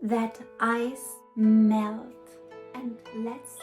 that ice melt, and let's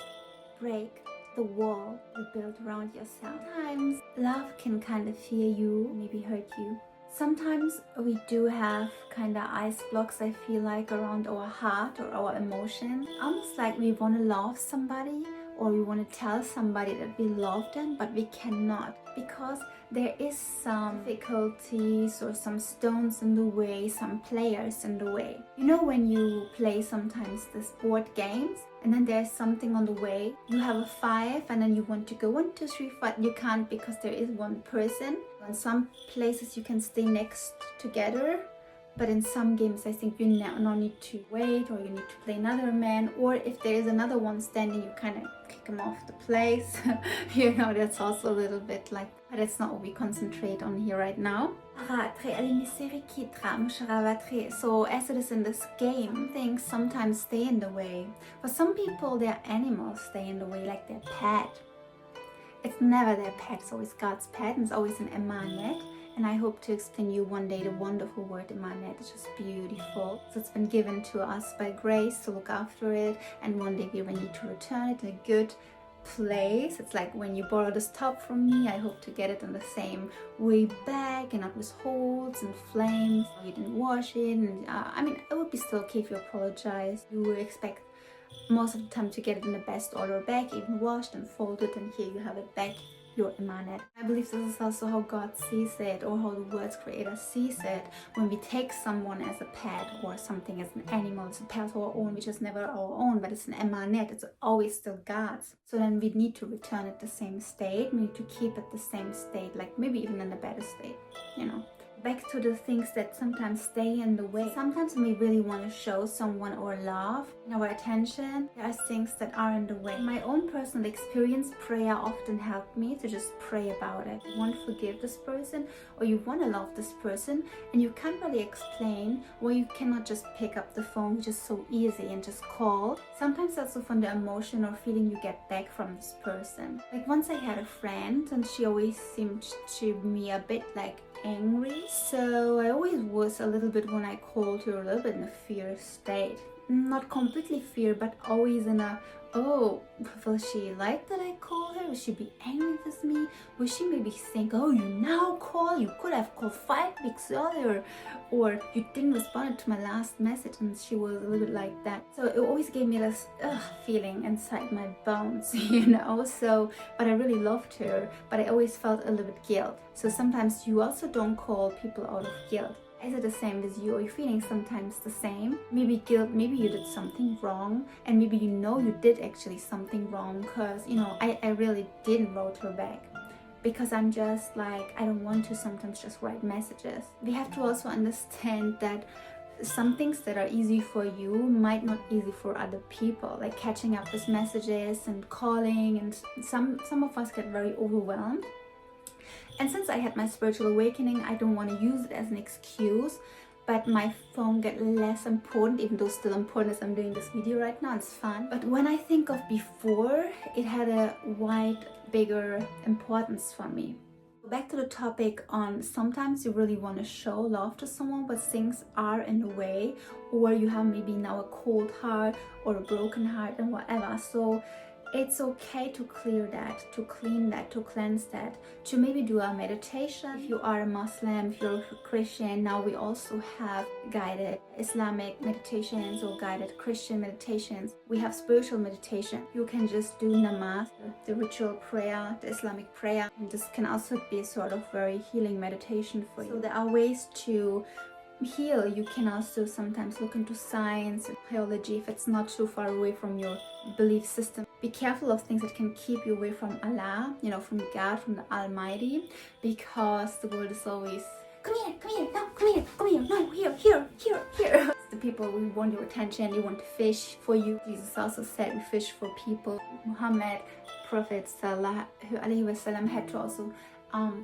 break the wall you built around yourself. Sometimes love can kind of fear you, maybe hurt you. Sometimes we do have kind of ice blocks, I feel like, around our heart or our emotion. Almost like we want to love somebody, or we want to tell somebody that we love them, but we cannot because there is some difficulties or some stones in the way, some players in the way. You know, when you play sometimes this board games and then there's something on the way, you have a 5 and then you want to go 1, 2, 3, 4, you can't because there is one person. In some places you can stay next together, but in some games I think you now need to wait, or you need to play another man, or if there is another one standing, you kind of kick him off the place. You know, that's also a little bit like, but it's not what we concentrate on here right now. So as it is in this game, things sometimes stay in the way. For some people, their animals stay in the way, like their pet. It's never their pet, it's always God's pet, and it's always an emanet. And I hope to explain you one day the wonderful word emanet. It's just beautiful. So it's been given to us by grace to look after it, and one day we will need to return it in a good place. It's like when you borrow this top from me, I hope to get it in the same way back, and not with holes and flames. You didn't wash it, and I mean, it would be still okay if you apologize. You would expect most of the time to get it in the best order back, even washed and folded, and here you have it back, your emanet. I believe this is also how God sees it, or how the world's creator sees it. When we take someone as a pet or something as an animal, it's a pet of our own, which is never our own, but it's an emanet, it's always still God's. So then we need to return it the same state, we need to keep it the same state, like maybe even in a better state, you know. Back to the things that sometimes stay in the way. Sometimes when we really want to show someone our love and our attention, there are things that are in the way. In my own personal experience, prayer often helped me to just pray about it. You want to forgive this person, or you want to love this person, and you can't really explain why you cannot just pick up the phone, which is so easy, and just call. Sometimes also from the emotion or feeling you get back from this person. Like once I had a friend, and she always seemed to me a bit like angry, so I always was a little bit, when I called her, a little bit in a fear state. Not completely fear, but always in a, oh, will she like that I call her? Will she be angry with me? Will she maybe think, oh, you now call? You could have called 5 weeks earlier, or you didn't respond to my last message. And she was a little bit like that. So it always gave me this feeling inside my bones, you know. So, but I really loved her, but I always felt a little bit guilt. So sometimes you also don't call people out of guilt. Is it the same with you? Are you feeling sometimes the same? Maybe guilt, maybe you did something wrong, and maybe you know you did actually something wrong, because, you know, I really didn't wrote her back. Because I'm just like, I don't want to sometimes just write messages. We have to also understand that some things that are easy for you might not easy for other people, like catching up with messages and calling, and some of us get very overwhelmed. And since I had my spiritual awakening, I don't want to use it as an excuse, but my phone get less important, even though still important as I'm doing this video right now. It's fun. But when I think of before, it had a wide, bigger importance for me. Back to the topic on sometimes you really want to show love to someone, but things are in the way, or you have maybe now a cold heart or a broken heart and whatever. So it's okay to clear that, to clean that, to cleanse that, to maybe do a meditation. If you are a Muslim, if you're a Christian, now we also have guided Islamic meditations or guided Christian meditations. We have spiritual meditation. You can just do namaz, the ritual prayer, the Islamic prayer. And this can also be sort of very healing meditation for you. So there are ways to heal. You can also sometimes look into science and biology if it's not too far away from your belief system. Be careful of things that can keep you away from Allah, you know, from God, from the Almighty, because the world is always, come here, no, come here, no, here. The people, we want your attention, they want to fish for you. Jesus also said we fish for people. Muhammad, Prophet Sallallahu Alaihi Wasallam, had to also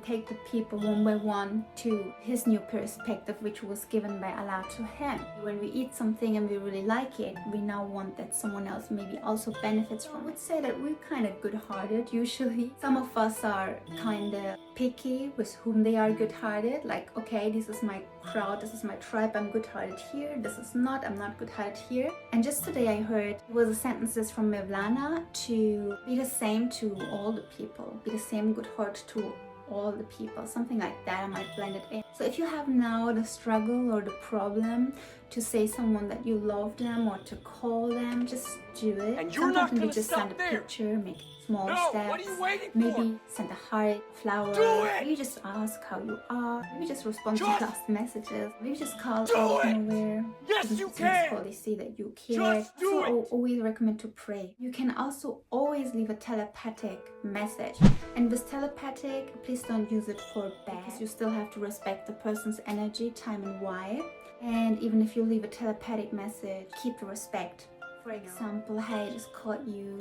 take the people one by one to his new perspective, which was given by Allah to him. When we eat something and we really like it, we now want that someone else maybe also benefits from it. I would say that we're kind of good-hearted usually. Some of us are kind of picky with whom they are good-hearted, like, okay, this is my crowd, this is my tribe, I'm good-hearted here, this is not, I'm not good-hearted here. And just today I heard it was a sentences from Mevlana to be the same to all the people, be the same good heart to all the people, something like that. I might blend it in. So if you have now the struggle or the problem to say someone that you love them or to call them, just do it. And you're not gonna just stop send a there. picture, make small steps. What are you waiting maybe for? send a heart, flower. Do it! Maybe just ask how you are. Maybe just respond to Just last messages. Maybe just call do out of it! nowhere. Yes, Even you if it's can! They see that you care. Just do Also, it! always recommend to pray. You can also always leave a telepathic message. And with telepathic, please don't use it for bad, because you still have to respect the person's energy, time and vibe. And even if you leave a telepathic message, keep the respect. For example, hey, I just called you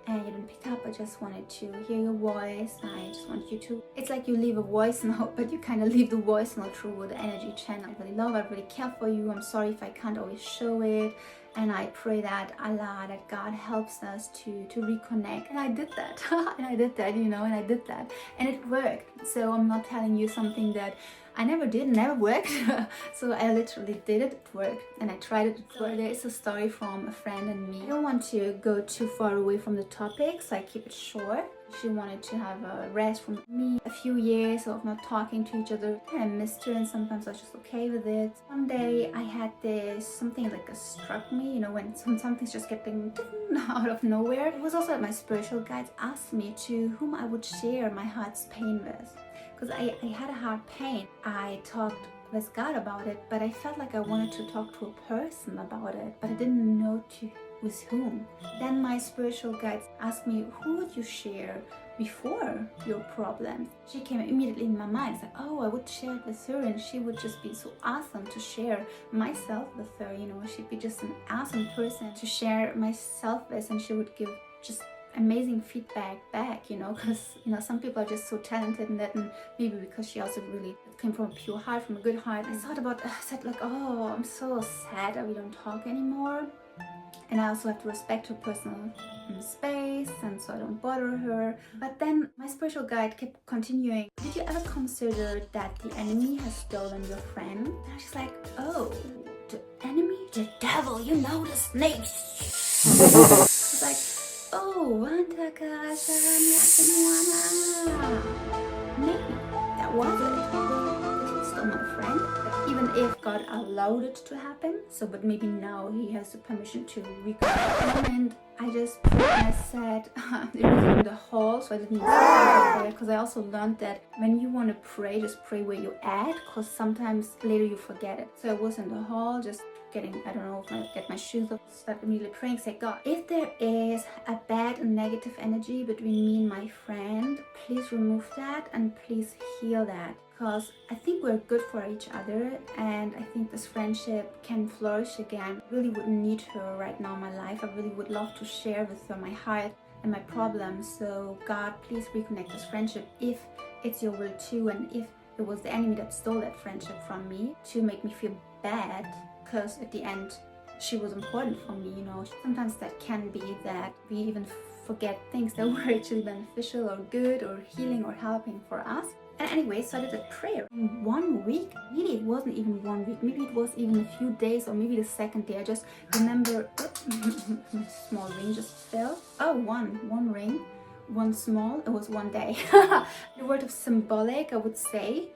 and you didn't pick up. I just wanted to hear your voice. I just want you to... It's like you leave a voice note, but you kind of leave the voice note through the energy channel. I really love, I really care for you. I'm sorry if I can't always show it. And I pray that Allah, that God helps us to reconnect. And I did that. And I did that, you know, and I did that. And it worked. So I'm not telling you something that I never did, never worked. So I literally did it, it worked. And I tried it, it worked. There is a story from a friend and me. I don't want to go too far away from the topic, so I keep it short. She wanted to have a rest from me. A few years of not talking to each other. I missed her and sometimes I was just okay with it. One day I had this, something like a struck me, you know, when something's just getting out of nowhere. It was also that my spiritual guides asked me to whom I would share my heart's pain with. Because I had a heart pain. I talked with God about it, but I felt like I wanted to talk to a person about it, but I didn't know with whom. Then my spiritual guides asked me, who would you share before your problems? She came immediately in my mind. It's like, oh, I would share it with her and she would just be so awesome to share myself with her, you know. She'd be just an awesome person to share myself with, and she would give just amazing feedback back, you know, because, you know, some people are just so talented in that, and maybe because she also really came from a pure heart, from a good heart. I thought about, I said like, oh, I'm so sad that we don't talk anymore. And I also have to respect her personal space, and so I don't bother her. But then my spiritual guide kept continuing. Did you ever consider that the enemy has stolen your friend? And I was just like, oh, the enemy? The devil, you know, the snakes. I was like, oh, maybe that was it. He stole my friend. Even if God allowed it to happen, so but maybe now he has the permission to reconnect. And I just prayed and I said, it was in the hall, so I didn't say because I also learned that when you want to pray, just pray where you're at, because sometimes later you forget it. So I was in the hall, just getting, I don't know if I get my shoes off, start immediately praying, say, God, if there is a bad and negative energy between me and my friend, please remove that and please heal that. Because I think we're good for each other, and I think this friendship can flourish again. I really wouldn't need her right now in my life. I really would love to share with her my heart and my problems. So God, please reconnect this friendship if it's your will too, and if it was the enemy that stole that friendship from me to make me feel bad, because at the end she was important for me, you know. Sometimes that can be that we even forget things that were actually beneficial or good or healing or helping for us. And anyway, so I did a prayer. In 1 week, maybe it wasn't even 1 week, maybe it was even a few days, or maybe the second day. I just remember, my small ring just fell. Oh, one ring, one small, it was 1 day. The word of symbolic, I would say.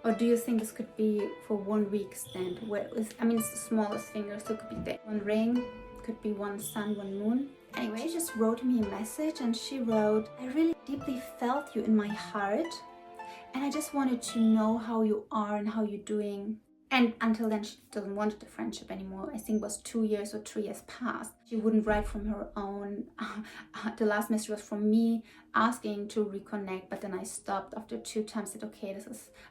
Or do you think this could be for 1 week stand? I mean, it's the smallest finger, so it could be one ring, could be one sun, one moon. Anyway, she just wrote me a message, and she wrote, I really deeply felt you in my heart. And I just wanted to know how you are and how you're doing. And until then, she doesn't want the friendship anymore. I think it was 2 years or 3 years past. She wouldn't write from her own. The last message was from me asking to reconnect. But then I stopped after 2 times. Said, okay, I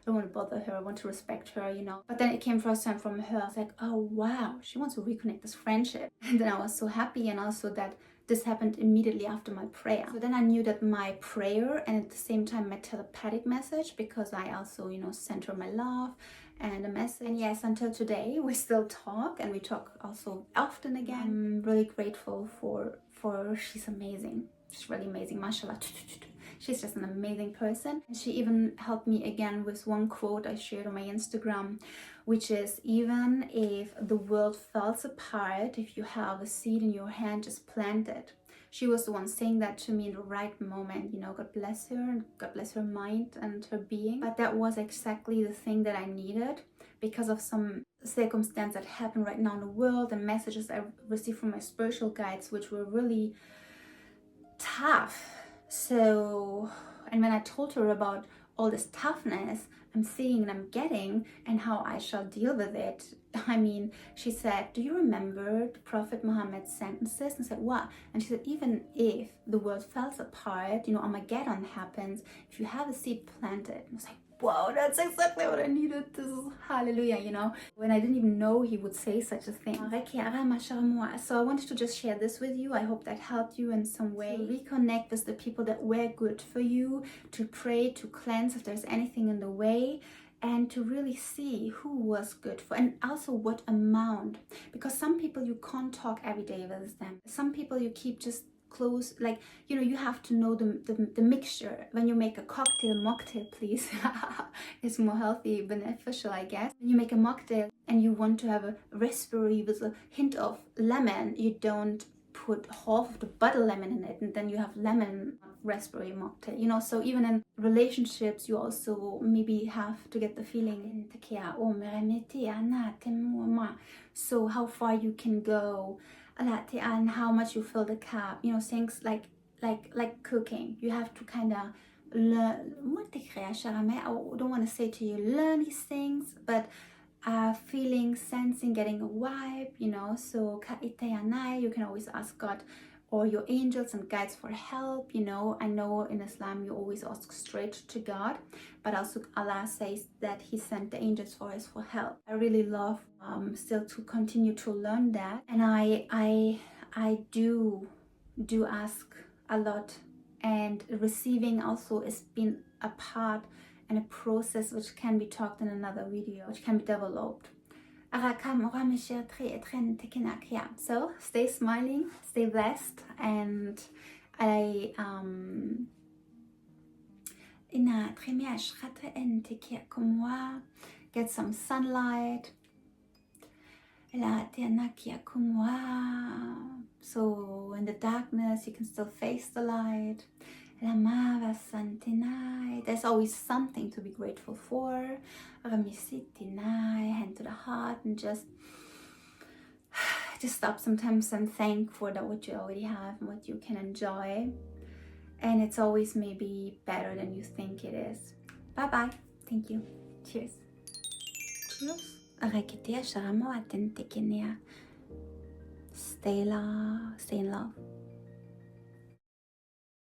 don't want to bother her. I want to respect her, you know. But then it came first time from her. I was like, oh, wow, she wants to reconnect this friendship. And then I was so happy. And also that this happened immediately after my prayer. So then I knew that my prayer and at the same time my telepathic message, because I also, sent her my love and a message. And yes, until today we still talk, and we talk also often again. I'm really grateful for she's amazing. She's really amazing, mashallah. She's just an amazing person. And she even helped me again with one quote I shared on my Instagram, which is, even if the world falls apart, if you have a seed in your hand, just plant it. She was the one saying that to me in the right moment. God bless her, and God bless her mind and her being. But that was exactly the thing that I needed, because of some circumstance that happened right now in the world, and messages I received from my spiritual guides, which were really tough. So, and when I told her about all this toughness I'm seeing and I'm getting, and how I shall deal with it, she said, do you remember the Prophet Muhammad's sentences? And I said, what? And she said, even if the world falls apart, Armageddon happens, if you have a seed planted. And I was like, whoa, that's exactly what I needed. This is hallelujah, when I didn't even know he would say such a thing. So I wanted to just share this with you. I hope that helped you in some way. To reconnect with the people that were good for you, to pray, to cleanse if there's anything in the way, and to really see who was good for, and also what amount. Because some people you can't talk every day with them. Some people you keep just close, like, you have to know the mixture. When you make a mocktail, please, it's more healthy, beneficial, I guess. When you make a mocktail and you want to have a raspberry with a hint of lemon, you don't put half of the bottle lemon in it, and then you have lemon raspberry mocktail, so even in relationships you also maybe have to get the feeling, so how far you can go, and how much you fill the cup, things like cooking. You have to kind of learn. I don't want to say to you learn these things, but feeling, sensing, getting a vibe, so you can always ask God or your angels and guides for help. I know in Islam you always ask straight to God, but also Allah says that he sent the angels for us for help. I really love still to continue to learn that, and I do ask a lot, and receiving also has been a part and a process which can be talked in another video, which can be developed. So stay smiling, stay blessed, and get some sunlight. So in the darkness you can still face the light. There's always something to be grateful for. Hand to the heart, and just stop sometimes and thank for that what you already have and what you can enjoy. And it's always maybe better than you think it is. Bye bye. Thank you. Cheers. Cheers. Stay in love.